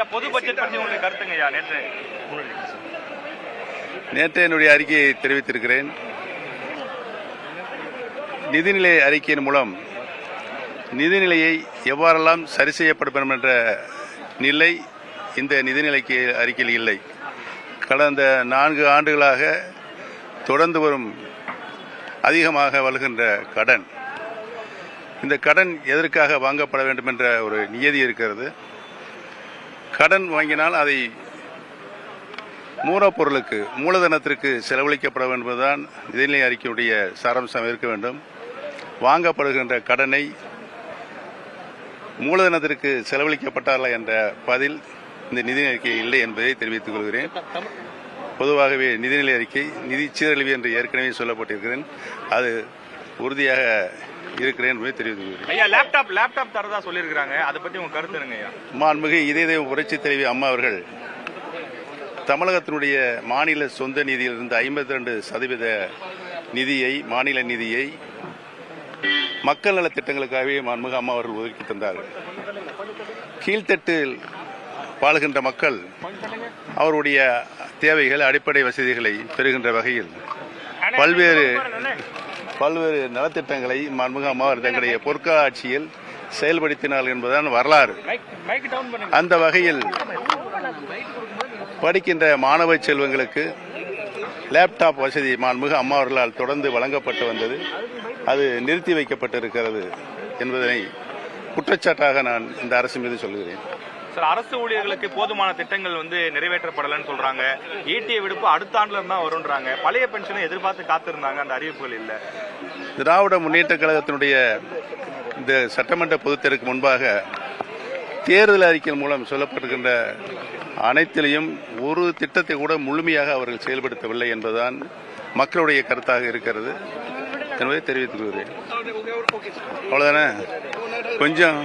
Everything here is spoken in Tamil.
ஐயா பொது பட்ஜெட் பற்றி உங்களுடைய கருத்துங்க ஐயா? நேற்று என்னுடைய அறிக்கையை தெரிவித்திருக்கிறேன். நிதிநிலை அறிக்கையின் மூலம் நிதிநிலையை எவ்வாறெல்லாம் சரி செய்யப்படும் என்ற நிலை இந்த நிதிநிலைக்கு அறிக்கையில் இல்லை. கடந்த 4 ஆண்டுகளாக தொடர்ந்து வரும் அதிகமாக வருகின்ற கடன், இந்த கடன் எதற்காக வாங்கப்பட வேண்டும் என்ற ஒரு நியதி இருக்கிறது. கடன் வாங்கினால் அதை மூலப்பொருளுக்கு மூலதனத்திற்கு செலவழிக்கப்பட வேண்டும் என்பதுதான் நிதிநிலை அறிக்கையுடைய சாராம்சம் இருக்க வேண்டும். வாங்கப்படுகின்ற கடனை மூலதனத்திற்கு செலவழிக்கப்பட்டார்களா என்ற பதில் இந்த நிதிநிலை அறிக்கை இல்லை என்பதை தெரிவித்துக் கொள்கிறேன். பொதுவாகவே நிதிநிலை அறிக்கை நிதி சீரழிவு என்று ஏற்கனவே சொல்லப்பட்டிருக்கிறேன். அது உறுதியாக இருக்கிறேன் என்பதை தெரிவித்துக் கொள்கிறேன். ஐயா லேப்டாப் தரதா சொல்லியிருக்கிறாங்க, அதை பற்றி உங்க கருத்து என்னங்க ஐயா? மாண்புமிகு இதய புரட்சி தலைவி அம்மா அவர்கள் தமிழகத்தினுடைய மாநில சொந்த நிதியிலிருந்து 52% நிதியை, மாநில நிதியை மக்கள் நல திட்டங்களுக்காகவே மாண்புமிகு அம்மா அவர்கள் ஒதுக்கி தந்தார்கள். கீழ்த்தட்டில் வாழுகின்ற மக்கள் அவருடைய தேவைகள், அடிப்படை வசதிகளை பெறுகின்ற வகையில் பல்வேறு நலத்திட்டங்களை மாண்புமிகு அம்மா அவர்கள் தங்களுடைய பொற்கால ஆட்சியில் செயல்படுத்தினார்கள் என்பதுதான் வரலாறு. அந்த வகையில் படிக்கின்ற மாணவ செல்வங்களுக்கு லேப்டாப் வசதி மாண்புமிகு அம்மா அவர்களால் தொடர்ந்து வழங்கப்பட்டு வந்தது. அது நிறுத்தி வைக்கப்பட்டிருக்கிறது என்பதனை குற்றச்சாட்டாக நான் இந்த அரசு மீது சொல்கிறேன். சார், அரசு ஊழியர்களுக்கு போதுமான திட்டங்கள் நிறைவேற்றப்படலன்னு சொல்றாங்க. ஈட்டிய விடுப்பு அடுத்த ஆண்டுல தான் வரும்ன்றாங்க. பழைய பென்ஷனை எதிர்பார்த்து காத்திருந்தாங்க, அந்த அறிவிப்புகள் இல்லை. திராவிட முன்னேற்ற கழகத்தினுடைய இந்த சட்டமன்ற பொதுத்தேர்தலுக்கு முன்பாக தேர்தல் அறிக்கையின் மூலம் சொல்லப்பட்டிருக்கின்ற அனைத்திலையும் ஒரு திட்டத்தை கூட முழுமையாக அவர்கள் செயல்படுத்தவில்லை என்பதுதான் மக்களுடைய கருத்தாக இருக்கிறது என்பதை தெரிவித்துக் கொள்கிறேன். அவ்வளவுதானே? கொஞ்சம்